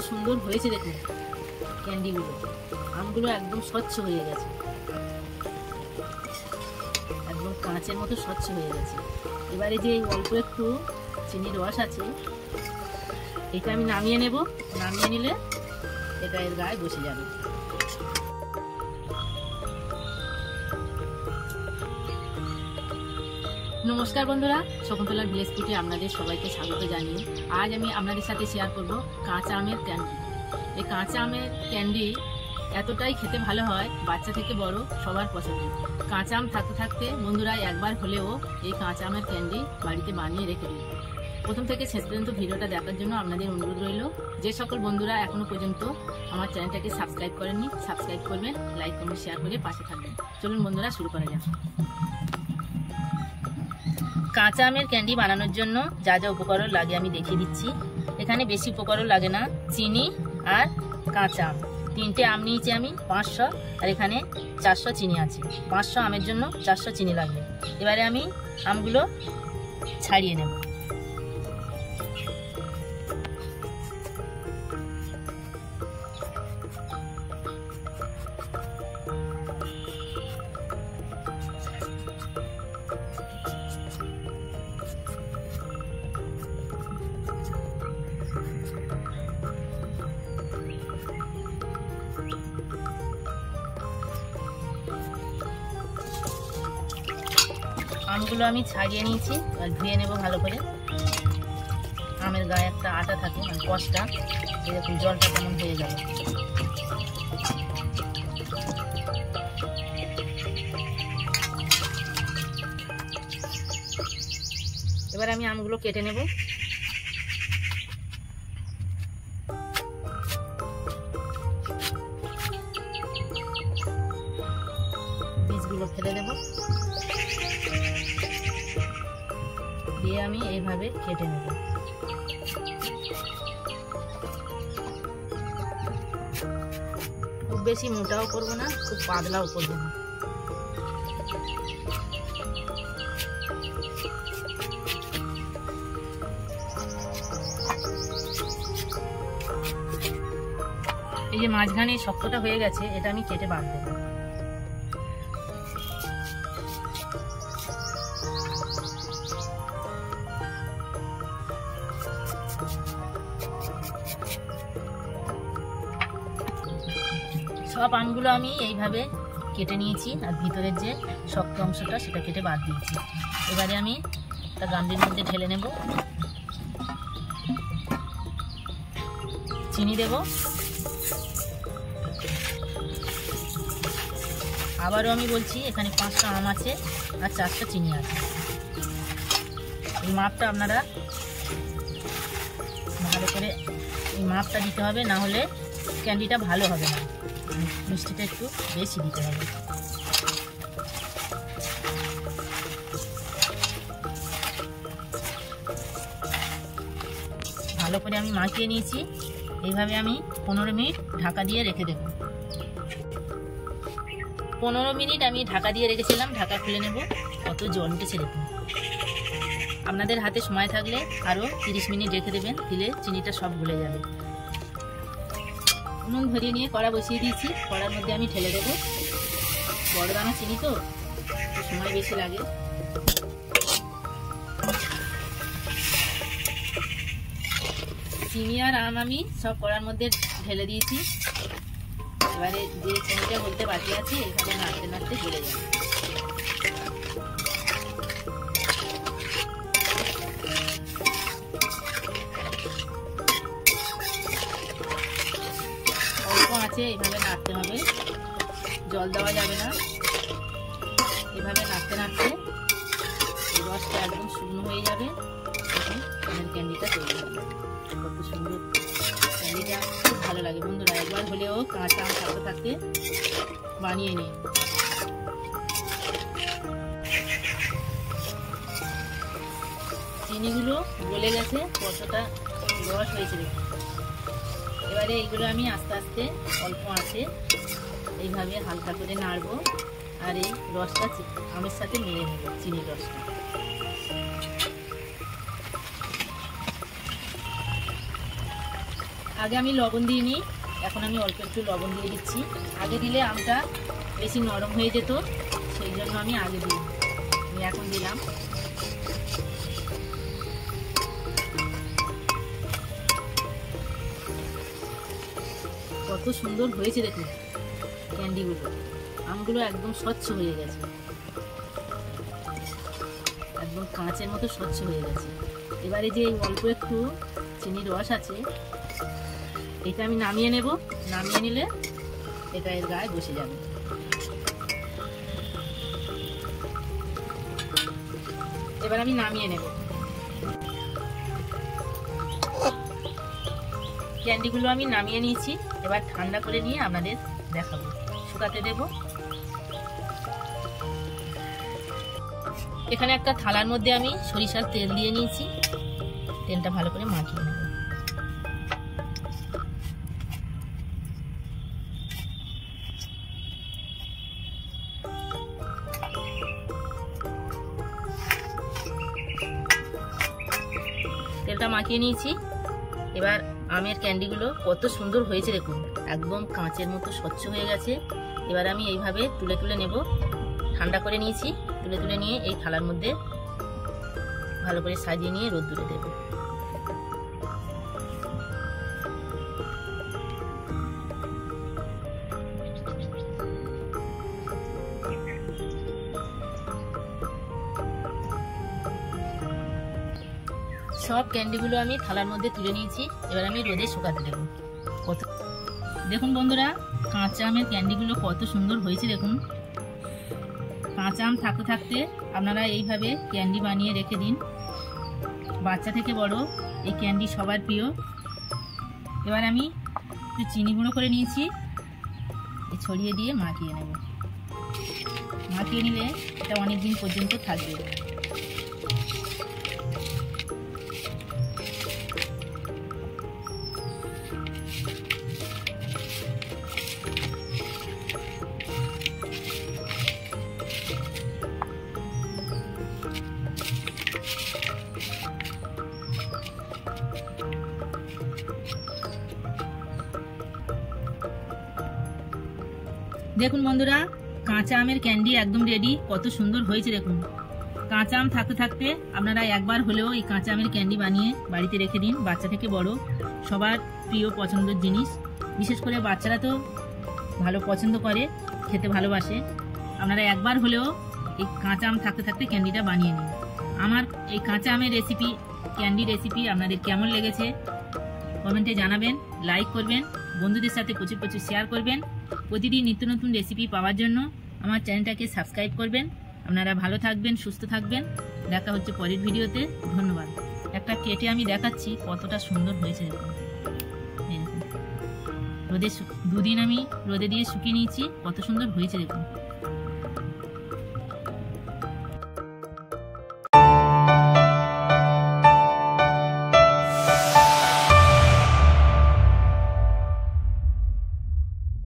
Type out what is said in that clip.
সুন্দর হয়েছে দেখুন ক্যান্ডিগুলো, আমগুলো একদম স্বচ্ছ হয়ে গেছে, একদম কাঁচের মতো স্বচ্ছ হয়ে গেছে। এবারে যে অল্প একটু চিনির রস আছে এটা আমি নামিয়ে নেব, নামিয়ে নিলে এটা এর গায়ে বসে যাবে। নমস্কার বন্ধুরা, শকুন্তলা ভিলেজ ফুডে আপনাদের সবাইকে স্বাগত জানিয়ে আজ আমি আপনাদের সাথে শেয়ার করব কাঁচা আমের ক্যান্ডি। এই কাঁচা আমের ক্যান্ডি এতটাই খেতে ভালো হয়, বাচ্চা থেকে বড় সবার পছন্দের। কাঁচা আম থাকতে থাকতে বন্ধুরা একবার হলেও এই কাঁচা আমের ক্যান্ডি বাড়িতে বানিয়ে রেখে দিন। প্রথম থেকে শেষ পর্যন্ত ভিডিওটা দেখার জন্য আপনাদের অনুরোধ রইল। যে সকল বন্ধুরা এখনো পর্যন্ত আমার চ্যানেলটাকে সাবস্ক্রাইব করেননি, সাবস্ক্রাইব করবেন, লাইক কমেন্ট শেয়ার করে পাশে থাকবেন। চলুন বন্ধুরা শুরু করা যাক। কাঁচা আমের ক্যান্ডি বানানোর জন্য যা যা উপকরণ লাগে আমি দেখিয়ে দিচ্ছি। এখানে বেশি উপকরণ লাগে না, চিনি আর কাঁচা আম। 3টে আম নিয়েছি আমি 500, আর এখানে 400 চিনি আছে। 500 আমের জন্য 400 চিনি লাগবে। এবারে আমি আমগুলো ছাড়িয়ে নেব। আমগুলো আমি ছাড়িয়ে নিয়েছি, আর ধুয়ে নেব ভালো করে। আমের গায়ে একটা আটা থাকে, মানে কষটা, এরকম জলটা কেমন হয়ে যাবে। এবার আমি আমগুলো কেটে নেব। বীজগুলো ফেলে দেব, দিয়ে আমি এইভাবে কেটে নেব। খুব বেশি মোটাও করবো না, খুব পাতলাও করবো না। এই যে মাঝখানে শক্তটা হয়ে গেছে, এটা আমি কেটে বাদ দেবো। সব আমগুলো আমি এইভাবে কেটে নিয়েছি, আর ভিতরের যে শক্ত অংশটা সেটা কেটে বাদ দিয়েছি। এবারে আমি একটা গামলির মধ্যে ঢেলে নেব। চিনি দেব, আবারও আমি বলছি এখানে 5টা আম আছে আর 4টা চিনি আছে। এই মাপটা আপনারা ভালো করে এই মাপটা দিতে হবে, না হলে ক্যান্ডিটা ভালো হবে না। মিষ্টিটা একটু বেশি দিতে হবে। ভালো করে আমি মাখিয়ে নিয়েছি। এইভাবে আমি 15 মিনিট ঢাকা দিয়ে রেখে দেব। 15 মিনিট আমি ঢাকা দিয়ে রেখেছিলাম, ঢাকা খুলে নেব। কত জল উঠেছে দেখুন। আপনাদের হাতে সময় থাকলে আরও 30 মিনিট রেখে দেবেন, দিলে চিনিটা সব গলে যাবে। নুন ধরিয়ে নিয়ে কড়া বসিয়ে দিয়েছি, কড়ার মধ্যে আমি ঢেলে দেবো। বড় দানা চিনি তো সময় বেশি লাগে। চিনি আর আম আমি সব কড়ার মধ্যে ঢেলে দিয়েছি। এবারে যে চিনিটা বলতে বাকি আছে, এখানে নাড়তে নাড়তে গলে যাবে। আছে এইভাবে নাড়তে হবে, জল দেওয়া যাবে না। এভাবে নাড়তে নাড়তে রসটা একদম শুকনো হয়ে যাবে, ক্যান্ডিটা তৈরি হবে। কত সুন্দর ক্যান্ডিটা, খুব ভালো লাগে বন্ধুরা। একবার হলেও কাঁচা আম থাকতে থাকতে বানিয়ে নিন। চিনিগুলো গলে গেছে, কতটা রস হয়েছে দেখুন। এবারে এইগুলো আমি আস্তে আস্তে অল্প আঁচে এইভাবে হালকা করে নাড়বো, আর এই রসটা আমের সাথে মিলিয়ে নেব, চিনির রসটা। আগে আমি লবণ দিইনি, এখন আমি অল্প একটু লবণ দিয়ে দিচ্ছি। আগে দিলে আমটা বেশি নরম হয়ে যেত, সেই জন্য আমি আগে দিই। আমি এখন দিলাম। কত সুন্দর হয়েছে দেখুন ক্যান্ডিগুলো, আমগুলো একদম স্বচ্ছ হয়ে গেছে, একদম কাঁচের মতো স্বচ্ছ হয়ে গেছে। এবারে যে অল্প একটু চিনির রস আছে, এটা আমি নামিয়ে নেব। নামিয়ে নিলে এটা এর গায়ে বসে যাবে। এবার আমি নামিয়ে নেব। ক্যান্ডিগুলো আমি নামিয়ে নিয়েছি। এবার ঠান্ডা করে নিয়ে আপনাদের দেখাবো, শুকাতে দেব। এখানে একটা থালার মধ্যে আমি সরিষার তেল দিয়ে নিয়েছি। তেলটা ভালো করে মাখিয়ে নেব। তেলটা মাখিয়ে নিয়েছি। এবার আমের ক্যান্ডিগুলো কত সুন্দর হয়েছে দেখুন, একদম কাঁচের মতো স্বচ্ছ হয়ে গেছে। এবার আমি এইভাবে তুলে তুলে নেব। ঠান্ডা করে নিয়েছি, তুলে তুলে নিয়ে এই থালার মধ্যে ভালো করে সাজিয়ে নিয়ে রোদ্দুরে দেব। সব ক্যান্ডিগুলো আমি থালার মধ্যে তুলে নিয়েছি। এবার আমি রোদে শুকাতে দেবো। দেখুন বন্ধুরা, কাঁচা আমের ক্যান্ডিগুলো কত সুন্দর হয়েছে দেখুন। কাঁচা আম থাকতে থাকতে আপনারা এইভাবে ক্যান্ডি বানিয়ে রেখে দিন। বাচ্চা থেকে বড় এই ক্যান্ডি সবার প্রিয়। এবার আমি একটু চিনি গুঁড়ো করে নিয়েছি, ছড়িয়ে দিয়ে মাখিয়ে নেব। মাখিয়ে নিলে এটা অনেক দিন পর্যন্ত থাকবে। দেখুন বন্ধুরা, কাঁচা আমের ক্যান্ডি একদম রেডি। কত সুন্দর হয়েছে দেখুন। কাঁচা আম থাকতে থাকতে আপনারা একবার হলেও এই কাঁচা আমের ক্যান্ডি বানিয়ে বাড়িতে রেখে দিন। বাচ্চা থেকে বড় সবার প্রিয় পছন্দের জিনিস। বিশেষ করে বাচ্চারা তো ভালো পছন্দ করে, খেতে ভালোবাসে। আপনারা একবার হলেও এই কাঁচা আম থাকতে থাকতে ক্যান্ডিটা বানিয়ে নিন। আমার এই কাঁচা আমের রেসিপি, ক্যান্ডি রেসিপি আপনাদের কেমন লেগেছে কমেন্টে জানাবেন। লাইক করবেন, বন্ধুদের সাথে প্রচুর প্রচুর শেয়ার করবেন। প্রতিদিন নিত্য নতুন রেসিপি পাওয়ার জন্য আমার চ্যানেলটাকে সাবস্ক্রাইব করবেন। আপনারা ভালো থাকবেন, সুস্থ থাকবেন। দেখা হচ্ছে পরের ভিডিওতে। ধন্যবাদ। একটা কেটে আমি দেখাচ্ছি কতটা সুন্দর হয়েছে দেখুন। এই দেখুন, রোদে 2 দিন আমি রোদে দিয়ে শুকিয়ে নিয়েছি, কত সুন্দর হয়েছে দেখুন।